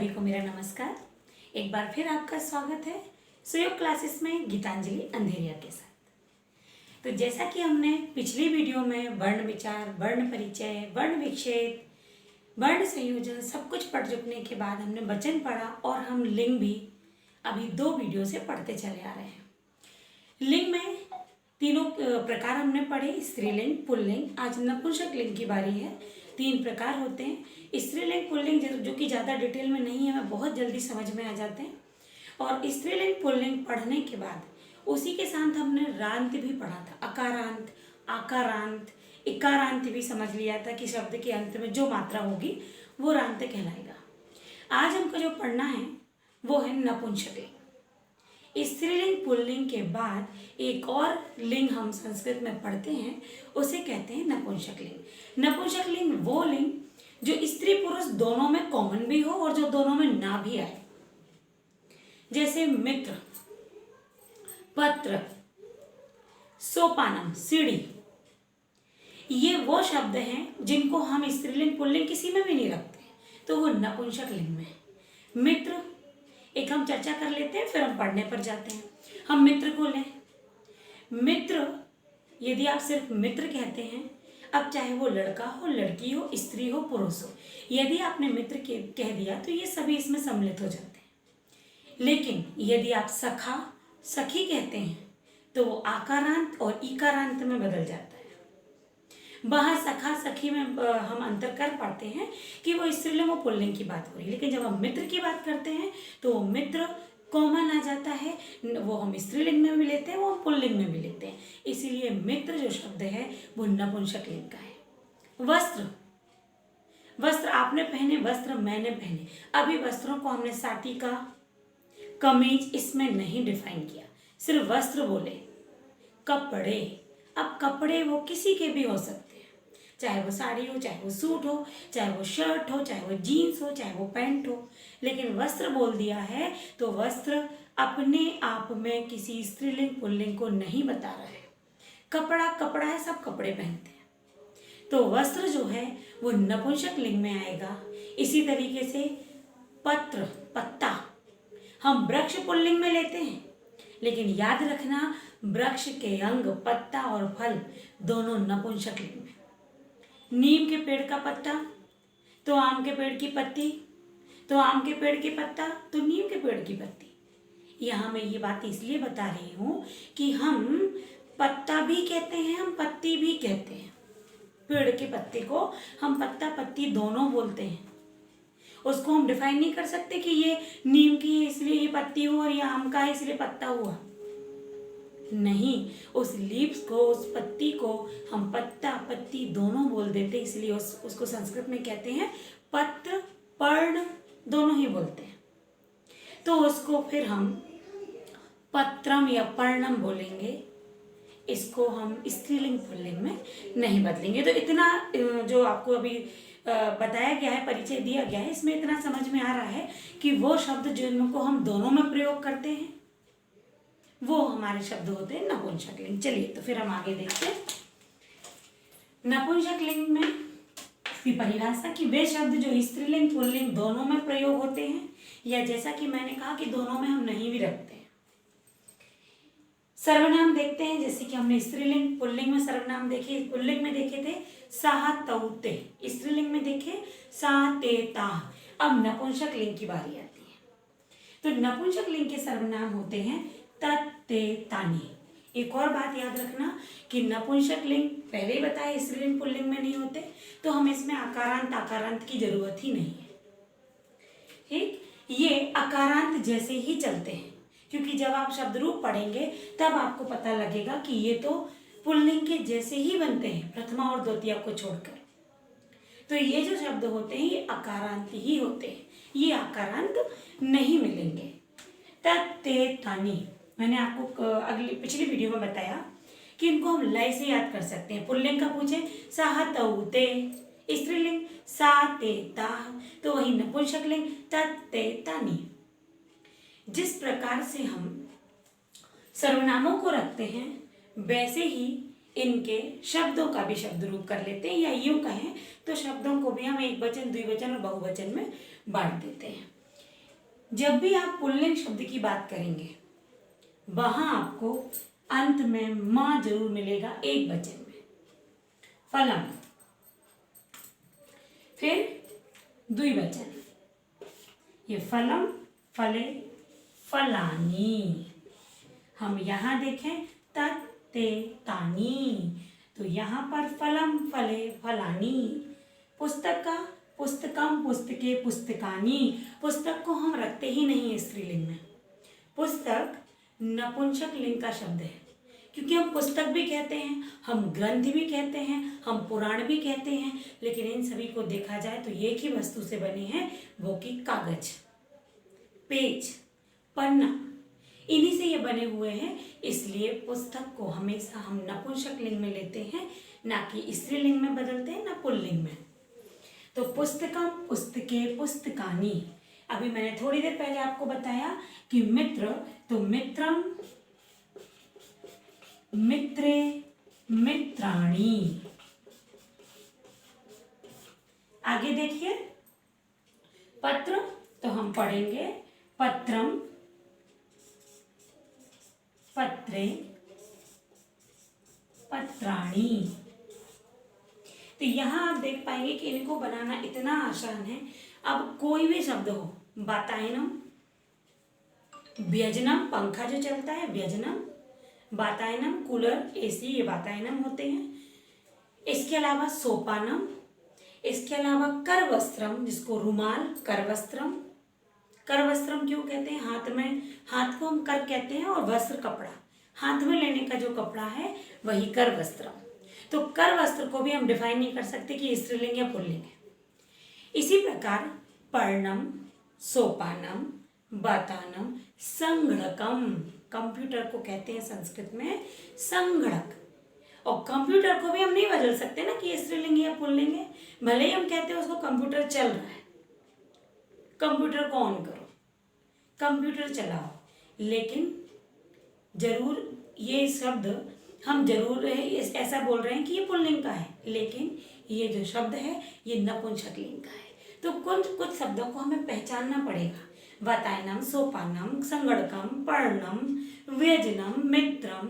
सभी को मेरा नमस्कार। एक बार फिर आपका स्वागत है सुयोग क्लासेस में गीतांजलि अंधेरिया के साथ। तो जैसा कि हमने पिछली वीडियो में वर्ण विचार, वर्ण परिचय, वर्ण विक्षेप, वर्ण संयोजन सब कुछ पढ़ चुकने के बाद हमने वचन पढ़ा और हम लिंग भी अभी 2 वीडियो से पढ़ते चले आ रहे हैं। लिंग में तीनों प्रकार हमने पढ़े, स्त्रीलिंग, पुल्लिंग। आज नपुंसक लिंग की बारी है। 3 प्रकार होते हैं, स्त्रीलिंग, पुल्लिंग, जो कि ज़्यादा डिटेल में नहीं है, हमें बहुत जल्दी समझ में आ जाते हैं। और स्त्रीलिंग पुल्लिंग पढ़ने के बाद उसी के साथ हमने रांत भी पढ़ा था, अकारांत, आकारांत, इकारांत भी समझ लिया था कि शब्द के अंत में जो मात्रा होगी वो रांत कहलाएगा। आज हमको जो पढ़ना है वो है नपुंसक लिंग। स्त्रीलिंग पुल्लिंग के बाद एक और लिंग हम संस्कृत में पढ़ते हैं, उसे कहते हैं नपुंसक लिंग। नपुंसक लिंग वो लिंग जो स्त्री पुरुष दोनों में कॉमन भी हो और जो दोनों में ना भी आए। जैसे मित्र, पत्र, सोपानम, सीढ़ी, ये वो शब्द हैं जिनको हम स्त्रीलिंग पुल्लिंग किसी में भी नहीं रखते, तो वो नपुंसक लिंग में। मित्र एक हम चर्चा कर लेते हैं, फिर हम पढ़ने पर जाते हैं। हम मित्र को लें। मित्र, यदि आप सिर्फ मित्र कहते हैं, अब चाहे वो लड़का हो, लड़की हो, स्त्री हो, पुरुष हो, यदि आपने मित्र कह दिया तो ये सभी इसमें सम्मिलित हो जाते हैं। लेकिन यदि आप सखा, सखी कहते हैं तो वो आकारांत और इकारांत में बदल जाता है। वहाँ सखा सखी में हम अंतर कर पाते हैं कि वो स्त्रीलिंग और पुल्लिंग की बात हो रही है, लेकिन जब हम मित्र की बात करते हैं तो वो मित्र कॉमन आ जाता है। वो हम स्त्रीलिंग में भी लेते हैं, वो हम पुल्लिंग में भी लेते हैं। इसीलिए मित्र जो शब्द है वो नपुंसक लिंग का है। वस्त्र, वस्त्र आपने पहने, वस्त्र मैंने पहने। अभी वस्त्रों को हमने साटिका, कमीज इसमें नहीं डिफाइन किया, सिर्फ वस्त्र बोले। कपड़े, अब कपड़े वो किसी के भी हो सकते हैं, चाहे वो साड़ी हो, चाहे वो सूट हो, चाहे वो शर्ट हो, चाहे वो जीन्स हो, चाहे वो पैंट हो। लेकिन वस्त्र बोल दिया है तो वस्त्र अपने आप में किसी स्त्रीलिंग पुल्लिंग को नहीं बता रहा है। कपड़ा कपड़ा है, सब कपड़े पहनते हैं, तो वस्त्र जो है वो नपुंसक लिंग में आएगा। इसी तरीके से पत्र, पत्ता, हम वृक्ष पुल्लिंग में लेते हैं, लेकिन याद रखना वृक्ष के अंग, पत्ता और फल दोनों नपुंसक लिंग में। नीम के पेड़ का पत्ता तो आम के पेड़ की पत्ती, तो आम के पेड़ की पत्ता तो नीम के पेड़ की पत्ती। यहाँ मैं ये बात इसलिए बता रही हूँ कि हम पत्ता भी कहते हैं, हम पत्ती भी कहते हैं। पेड़ के पत्ते को हम पत्ता पत्ती दोनों बोलते हैं। उसको हम डिफाइन नहीं कर सकते कि ये नीम की है इसलिए ये पत्ती हुआ और ये आम का है इसलिए पत्ता हुआ। नहीं, उस लीव्स को, उस पत्ती को हम पत्ता पत्ती दोनों बोल देते, इसलिए उसको संस्कृत में कहते हैं पत्र, पर्ण दोनों ही बोलते हैं। तो उसको फिर हम पत्रम या पर्णम बोलेंगे, इसको हम स्त्रीलिंग पुल्लिंग में नहीं बदलेंगे। तो इतना जो आपको अभी बताया गया है, परिचय दिया गया है, इसमें इतना समझ में आ रहा है कि वो शब्द जिनको हम दोनों में प्रयोग करते हैं वो हमारे शब्द होते हैं नपुंसक लिंग। चलिए तो फिर हम आगे देखते हैं नपुंसक लिंग में की परिभाषा कि वे शब्द जो स्त्रीलिंग पुल्लिंग दोनों में प्रयोग होते हैं, या जैसा कि मैंने कहा कि दोनों में हम नहीं भी रखते हैं। सर्वनाम देखते हैं, जैसे कि हमने स्त्रीलिंग पुल्लिंग में सर्वनाम देखे, पुल्लिंग में देखे थे साह तौते, स्त्रीलिंग में देखे सा ते ताह। अब नपुंसक लिंग की बारी आती है। तो नपुंसक लिंग के सर्वनाम होते हैं तत् ते तानि। एक और बात याद रखना कि नपुंसक लिंग पहले ही बताया स्त्रीलिंग पुल्लिंग में नहीं होते, तो हमें इसमें आकारांत आकारांत की जरूरत ही नहीं है। ठीक, ये आकारांत जैसे ही चलते हैं, क्योंकि जब आप शब्द रूप पढ़ेंगे तब आपको पता लगेगा कि ये तो पुल्लिंग के जैसे ही बनते हैं, प्रथमा और द्वितीया को छोड़कर। तो ये जो शब्द होते हैं ये आकारांत ही होते हैं, ये आकारांत नहीं मिलेंगे। तत् ते तानि, मैंने आपको पिछली वीडियो में बताया कि इनको हम लय से याद कर सकते हैं। पुल्लिंग का पूछे साह तौ ते, स्त्रीलिंग सा ते ताह, तो वही नपुंसक लिंग तत् ते तानि। जिस प्रकार से हम सर्वनामों को रखते हैं वैसे ही इनके शब्दों का भी शब्द रूप कर लेते हैं, या यूं कहें तो शब्दों को भी हम एक वचन, द्विवचन और बहुवचन में बांट देते हैं। जब भी आप पुल्लिंग शब्द की बात करेंगे वहां आपको अंत में मां जरूर मिलेगा एक वचन में। फलम, फिर द्विवचन, ये फलम, फले, फलानी। हम यहां देखें तत् ते तानी, तो यहाँ पर फलम, फले, फलानी। पुस्तक का पुस्तकम, पुस्तके, पुस्तकानी। पुस्तक को हम रखते ही नहीं है स्त्रीलिंग में। पुस्तक नपुंसक लिंग का शब्द है, क्योंकि हम पुस्तक भी कहते हैं, हम ग्रंथ भी कहते हैं, हम पुराण भी कहते हैं, लेकिन इन सभी को देखा जाए तो एक ही वस्तु से बने हैं, वो कि कागज, पेज, पन्ना, इन्हीं से ये बने हुए हैं। इसलिए पुस्तक को हमेशा हम नपुंसक लिंग में लेते हैं, ना कि स्त्रीलिंग में बदलते हैं, ना पुल्लिंग में। तो पुस्तकम, पुस्तके, पुस्तकानी। अभी मैंने थोड़ी देर पहले आपको बताया कि मित्र, तो मित्रम, मित्रे, मित्राणी। आगे देखिए पत्र, तो हम पढ़ेंगे पत्रम, पत्रे, पत्राणी। तो यहां आप देख पाएंगे कि इनको बनाना इतना आसान है। अब कोई भी शब्द हो, वातायनम, व्यजनम, पंखा जो चलता है व्यजनम, वातायनम, कूलर, एसी, ये वातायनम होते हैं। इसके अलावा सोपानम, इसके अलावा करवस्त्रम, जिसको रुमाल, करवस्त्रम। करवस्त्रम क्यों कहते हैं? हाथ में, हाथ को हम कर कहते हैं, और वस्त्र कपड़ा, हाथ में लेने का जो कपड़ा है वही करवस्त्रम। तो करवस्त्र को भी हम डिफाइन नहीं कर सकते कि स्त्रीलिंग या पुल्लिंग है। इसी प्रकार पर्णम, सोपानम, वातानम, संगणकम, कंप्यूटर को कहते हैं संस्कृत में संगणक। और कंप्यूटर को भी हम नहीं बदल सकते ना कि ये स्त्रीलिंग या पुल्लिंग है। भले ही हम कहते हैं उसको कंप्यूटर चल रहा है, कंप्यूटर को ऑन करो, कंप्यूटर चलाओ, लेकिन जरूर ये शब्द हम जरूर ऐसा बोल रहे हैं कि ये पुल्लिंग का है, लेकिन ये जो शब्द है ये नपुंसक लिंग का है। तो कुछ शब्दों को हमें पहचानना पड़ेगा। वातायनम, सोपानम, संगणकम, पर्णम, व्यजनम, मित्रम,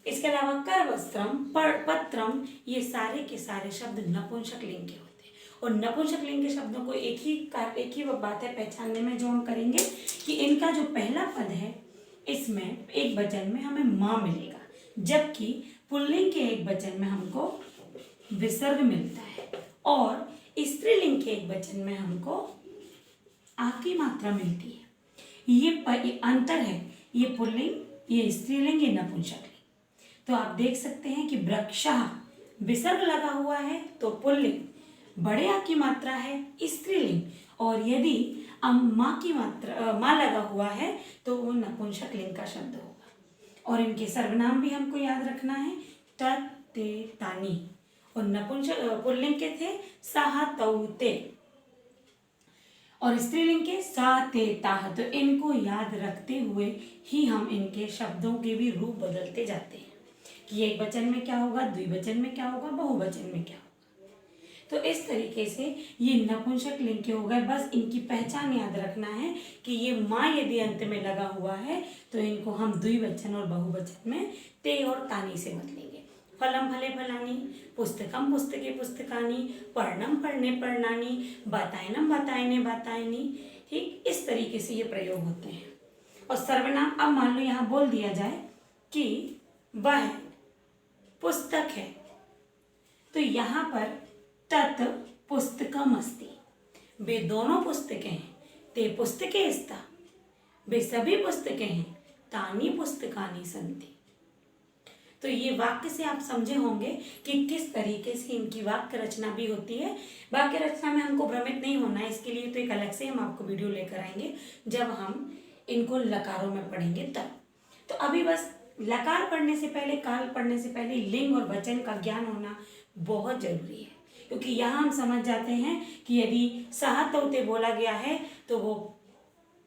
इसके अलावा करवस्त्रम, पत्रम, ये सारे के सारे शब्द नपुंसक लिंग के होते हैं। और नपुंसक लिंग के शब्दों को एक ही बात है पहचानने में, जो हम करेंगे कि इनका जो पहला पद है इसमें एक वचन में हमें मां मिलेगा, जबकि पुल्लिंग के एक वचन में हमको विसर्ग मिलता है, और स्त्रीलिंग के एक वचन में हमको आ की मात्रा मिलती है। ये अंतर है, ये पुल्लिंग, ये स्त्रीलिंग, ये नपुंसक लिंग। तो आप देख सकते हैं कि वृक्षः विसर्ग लगा हुआ है तो पुल्लिंग, बड़े आ की मात्रा है स्त्रीलिंग, और यदि माँ की मात्रा माँ लगा हुआ है तो वो नपुंसक लिंग का शब्द होगा। और इनके सर्वनाम भी हमको याद रखना है, तत् ते तानी, और नपुंसक पुल्लिंग के थे साह तौ ते, और स्त्रीलिंग के सा ते ताह। तो इनको याद रखते हुए ही हम इनके शब्दों के भी रूप बदलते जाते हैं कि एक वचन में क्या होगा, द्विवचन में क्या होगा, बहुवचन में क्या होगा। तो इस तरीके से ये नपुंसक लिंग के हो गए। बस इनकी पहचान याद रखना है कि ये माँ यदि अंत में लगा हुआ है तो इनको हम द्विवचन और बहुवचन में ते और तानी से बदलेंगे। फलम, फले, फलानी, पुस्तकम, पुस्तके, पुस्तकानी, पर्णम, पर्णे, पर्णानी, वातायनम, वातायने, वातायनी। ठीक इस तरीके से ये प्रयोग होते हैं। और सर्वनाम, अब मान लो यहाँ बोल दिया जाए कि वह पुस्तक है, तो यहाँ पर तत् पुस्तकम अस्ति, वे दोनों पुस्तकें हैं, ते पुस्तके स्ता, वे सभी पुस्तकें हैं, तानी पुस्तकानी सन्ति। तो ये वाक्य से आप समझे होंगे कि किस तरीके से इनकी वाक्य रचना भी होती है। वाक्य रचना में हमको भ्रमित नहीं होना है, इसके लिए तो एक अलग से हम आपको वीडियो लेकर आएंगे जब हम इनको लकारों में पढ़ेंगे तब। तो अभी बस लकार पढ़ने से पहले, काल पढ़ने से पहले लिंग और वचन का ज्ञान होना बहुत जरूरी है, क्योंकि यहाँ हम समझ जाते हैं कि यदि साह तौते बोला गया है तो वो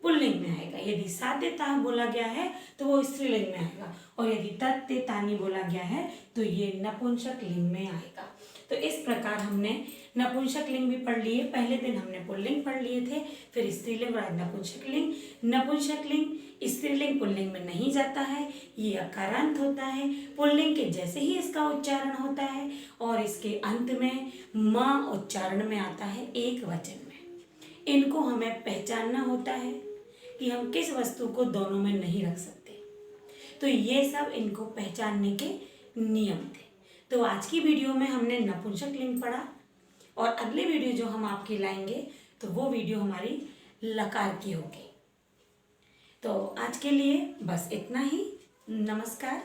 पुल्लिंग में आएगा, यदि साते ताह बोला गया है तो वो स्त्रीलिंग में आएगा, और यदि तत्ते तानी बोला गया है तो ये नपुंसक लिंग में आएगा। तो इस प्रकार हमने नपुंसक लिंग भी पढ़ लिए। पहले दिन हमने पुल्लिंग पढ़ लिए थे, फिर स्त्रीलिंग और नपुंसक लिंग। नपुंसक लिंग स्त्रीलिंग पुल्लिंग में नहीं जाता है, ये अकारांत होता है। पुल्लिंग के जैसे ही इसका उच्चारण होता है और इसके अंत में मां उच्चारण में आता है एक वचन में। इनको हमें पहचानना होता है कि हम किस वस्तु को दोनों में नहीं रख सकते। तो ये सब इनको पहचानने के नियम थे। तो आज की वीडियो में हमने नपुंसक लिंग पढ़ा और अगले वीडियो जो हम आपकी लाएंगे तो वो वीडियो हमारी लकार की होगी। तो आज के लिए बस इतना ही। नमस्कार।